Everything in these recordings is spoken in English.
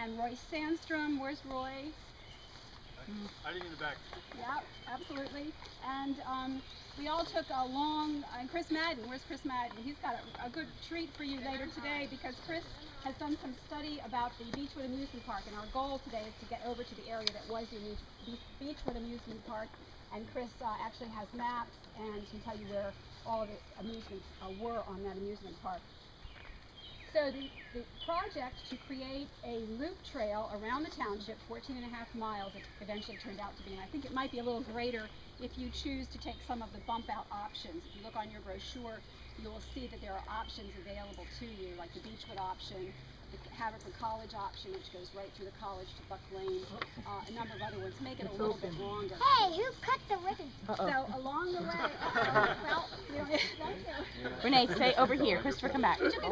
and Roy Sandstrom. Where's Roy? Hiding in the back. Yeah, absolutely. And we all took a long, and Chris Madden, where's Chris Madden? He's got a good treat for you later today, because Chris has done some study about the Beechwood Amusement Park, and our goal today is to get over to the area that was the Beechwood Amusement Park, and Chris actually has maps and can tell you where all of the amusements were on that amusement park. So the project to create a loop trail around the township, 14.5 miles, it eventually turned out to be, and I think it might be a little greater if you choose to take some of the bump out options. If you look on your brochure, you will see that there are options available to you, like the Beechwood option, the Haverford College option, which goes right through the college to Buck Lane, a number of other ones, make it a little bit longer. Hey, you cut the ribbon. So along the way, well, you know, thank you. Renee, stay over here. Christopher, come back. We took a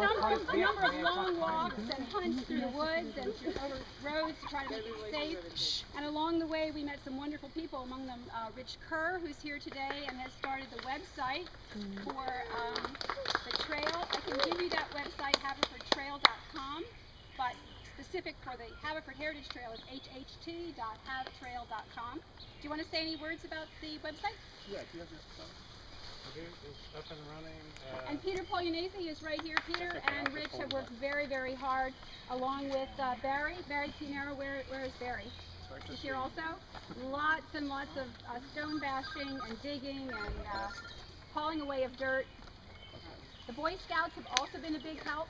number of long walks and hunts through the woods and through over roads to try to make it safe. And along the way, we met some wonderful people, among them Rich Kerr, who's here today and has started the website for the trail. I can give you that website, haverfordtrail.com, but specific for the Haverford Heritage Trail is hht.havtrail.com. Do you want to say any words about the website? Yeah, do you have your phone? Okay, it's up and running. And Peter Polyanese is right here. Peter and Rich have worked very, very hard, along with Barry Pinero. Where is Barry? He's here also. Lots and lots of stone bashing and digging and hauling away of dirt. The Boy Scouts have also been a big help.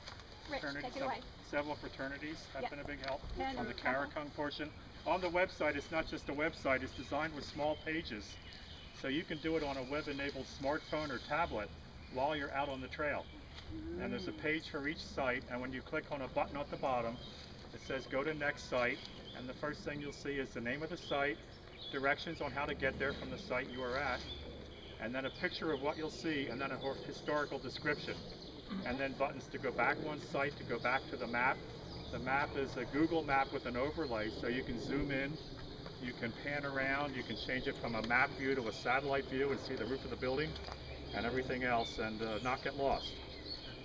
Rich, take it away. Several fraternities have been a big help And on the Karakung portion. On the website, it's not just a website, it's designed with small pages. So you can do it on a web-enabled smartphone or tablet while you're out on the trail. And there's a page for each site, and when you click on a button at the bottom, it says go to next site, and the first thing you'll see is the name of the site, directions on how to get there from the site you are at, and then a picture of what you'll see, and then a historical description. And then buttons to go back one site, to go back to the map. The map is a Google map with an overlay, so you can zoom in, you can pan around, you can change it from a map view to a satellite view and see the roof of the building and everything else, and not get lost.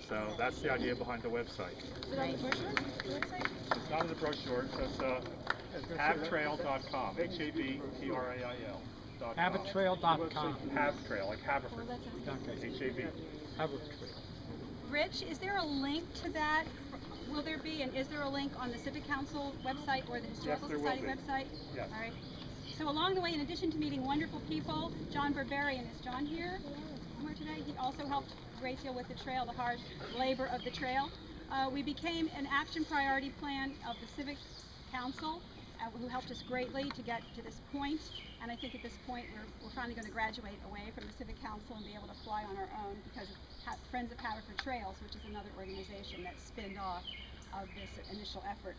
So that's the idea behind the website. Is it on the brochure? The website? It's not in the brochure, so it's havtrail.com, H-A-V-T-R-A-I-L. Havertrail.com. Havtrail, like Haverford. Okay. H-A-V. Havertrail. Rich, is there a link to that? Will there be, and is there a link on the Civic Council website or the Historical there will Society be. website? Yes. All right. So along the way, in addition to meeting wonderful people, John Barbarian, is John here somewhere today? He also helped a great deal with the trail, the hard labor of the trail. We became an action priority plan of the Civic Council, who helped us greatly to get to this point. And I think at this point we're finally going to graduate away from the Civic Council and be able to fly on our own because of Friends of Haverford Trails, which is another organization that spinned off of this initial effort.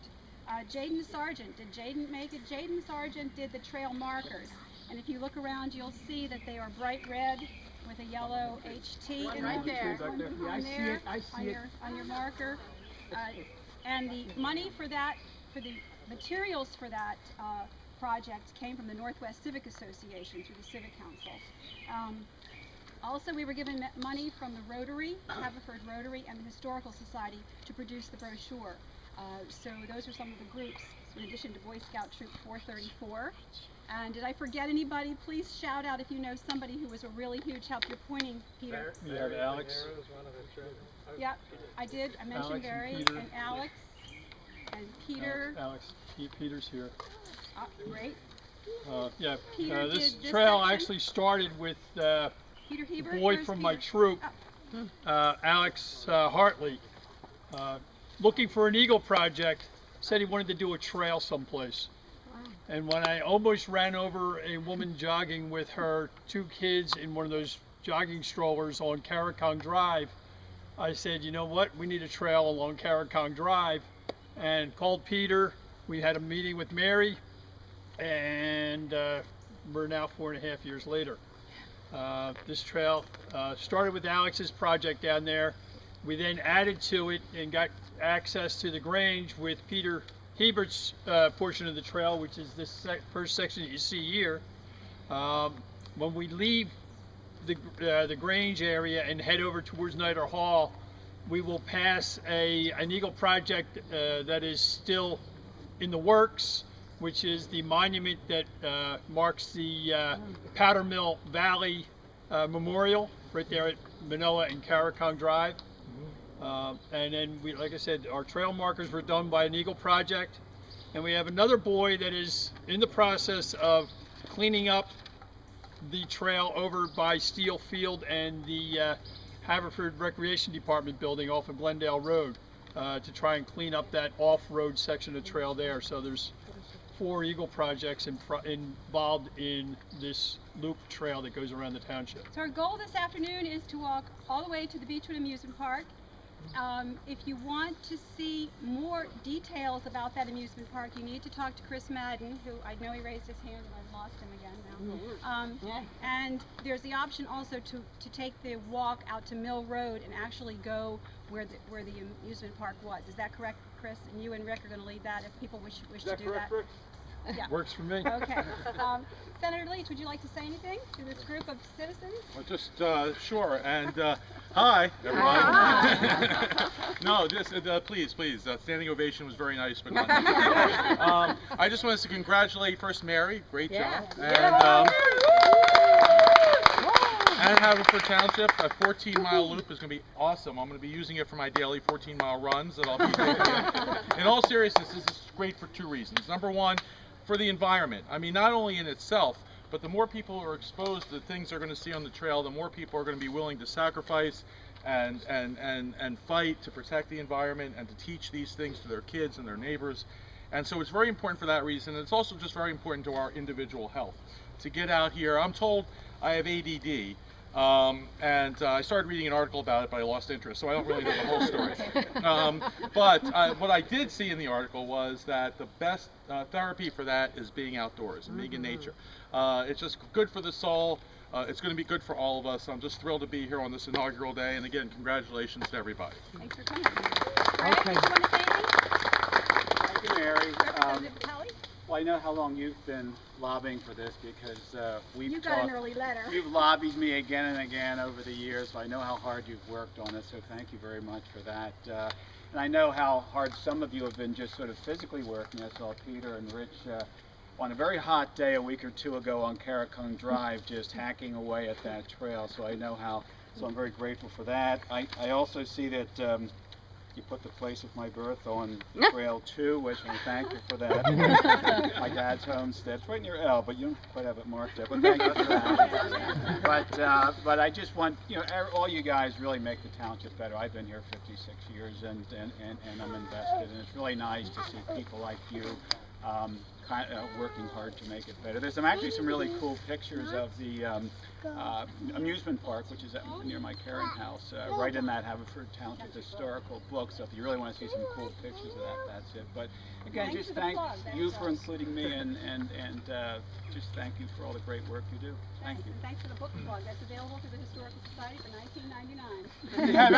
Jaden Sargent, did Jaden make it? Jaden Sargent did the trail markers. And if you look around, you'll see that they are bright red with a yellow HT in Right them. there. Yeah, I see it. I see it. On your marker. And the money for that, for the materials for that project came from the Northwest Civic Association through the Civic Council. Also, we were given money from the Rotary, Haverford Rotary, and the Historical Society to produce the brochure. So those are some of the groups, in addition to Boy Scout Troop 434. And did I forget anybody? Please shout out if you know somebody who was a really huge help. You're pointing, Peter. We have Alex. Yep, I did. I mentioned Alex and Barry Peter. and Alex and Peter. Alex. Peter's here. Great. Yeah, Peter this did this trail section. actually started with Peter the Hebert. boy Where's from Peter? my troop, Alex Hartley, looking for an Eagle project, said he wanted to do a trail someplace. Wow. And when I almost ran over a woman jogging with her 2 kids in one of those jogging strollers on Karakung Drive, I said, you know what, we need a trail along Karakung Drive, and called Peter. We had a meeting with Mary, and we're now 4.5 years later. This trail started with Alex's project down there. We then added to it and got access to the Grange with Peter Hebert's portion of the trail, which is this first section that you see here. When we leave the Grange area and head over towards Nider Hall, we will pass an Eagle project that is still in the works, which is the monument that marks the Powder Mill Valley Memorial right there at Manoa and Karakong Drive. And then we, like I said, our trail markers were done by an Eagle Project, and we have another boy that is in the process of cleaning up the trail over by Steel Field and the Haverford Recreation Department building off of Glendale Road to try and clean up that off-road section of trail there. So there's 4 Eagle projects involved in this loop trail that goes around the township. So our goal this afternoon is to walk all the way to the Beechwood Amusement Park. If you want to see more details about that amusement park, you need to talk to Chris Madden, who I know he raised his hand and I've lost him again now. And there's the option also to take the walk out to Mill Road and actually go where the amusement park was. Is that correct, Chris? And you and Rick are going to lead that if people wish to do that. Rick? Yeah. Works for me. Okay. Senator Leach, would you like to say anything to this group of citizens? Well, just sure, and hi, everybody. No, please, standing ovation was very nice, but not I just wanted to congratulate first Mary, great job, and Haverford Township. A 14-mile loop is going to be awesome. I'm going to be using it for my daily 14-mile runs that I'll be taking. In all seriousness, this is great for 2 reasons. Number one, for the environment. I mean, not only in itself, but the more people are exposed to things they're going to see on the trail, the more people are going to be willing to sacrifice and fight to protect the environment and to teach these things to their kids and their neighbors. And so it's very important for that reason. It's also just very important to our individual health to get out here. I'm told I have ADD. I started reading an article about it, but I lost interest, so I don't really know the whole story. But what I did see in the article was that the best therapy for that is being outdoors and being in nature. It's just good for the soul. It's going to be good for all of us. I'm just thrilled to be here on this inaugural day, and again, congratulations to everybody. Thanks for coming. Brad, did you want to say anything? Thank you, Mary. Representative Kelly? Well, I know how long you've been lobbying for this because You got an early letter. You've lobbied me again and again over the years, so I know how hard you've worked on this, so thank you very much for that. And I know how hard some of you have been just sort of physically working. I saw Peter and Rich on a very hot day a week or 2 ago on Karakong Drive just hacking away at that trail, so I know how, so I'm very grateful for that. I also see that you put the place of my birth on Trail 2, which I thank you for that. My dad's homestead. It's right near L, but you don't quite have it marked up. But thank you for that. But I just want, you know, all you guys really make the township better. I've been here 56 years and I'm invested, and it's really nice to see people like you working hard to make it better. There's actually some really cool pictures of the amusement park, which is near my Karen house, right in that Haverford Township historical book. So if you really want to see some cool pictures of that, that's it. But again, just thank you for including me, and just thank you for all the great work you do. Thank you. And thanks for the book plug. That's available through the Historical Society for $19.99. Do you have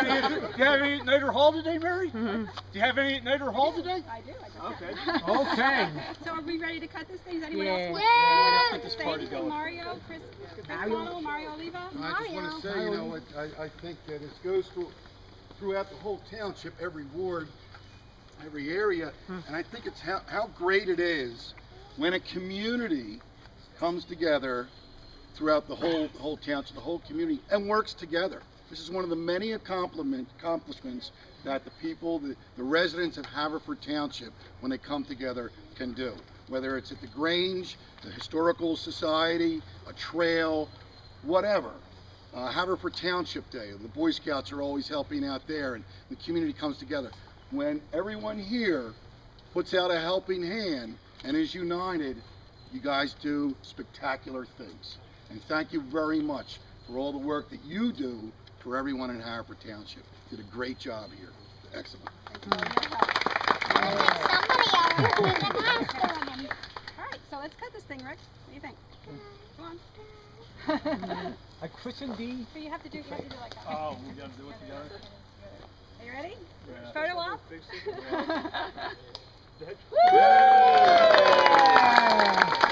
any at Nader Hall today, Mary? Do you have any at Nader Hall today? I do. Okay. Okay. So are we ready to cut this thing? Does anyone else want Let's get to this say party anything? going. Mario, Chris Connell, Mario Oliva? I just want to say, you know, I think that it goes throughout the whole township, every ward, every area, and I think it's how great it is when a community comes together throughout the whole township, the whole community, and works together. This is one of the many accomplishments that the people, the residents of Haverford Township, when they come together, can do. Whether it's at the Grange, the Historical Society, a trail, whatever. Haverford Township Day, the Boy Scouts are always helping out there, and the community comes together. When everyone here puts out a helping hand and is united, you guys do spectacular things. And thank you very much for all the work that you do for everyone in Haverford Township. You did a great job here. Excellent. All right, so let's cut this thing, Rick. What do you think? Come on. I christened thee. So you have to do like that. Oh, we gotta do it together. Are you ready? Yeah. Photo op? Yeah.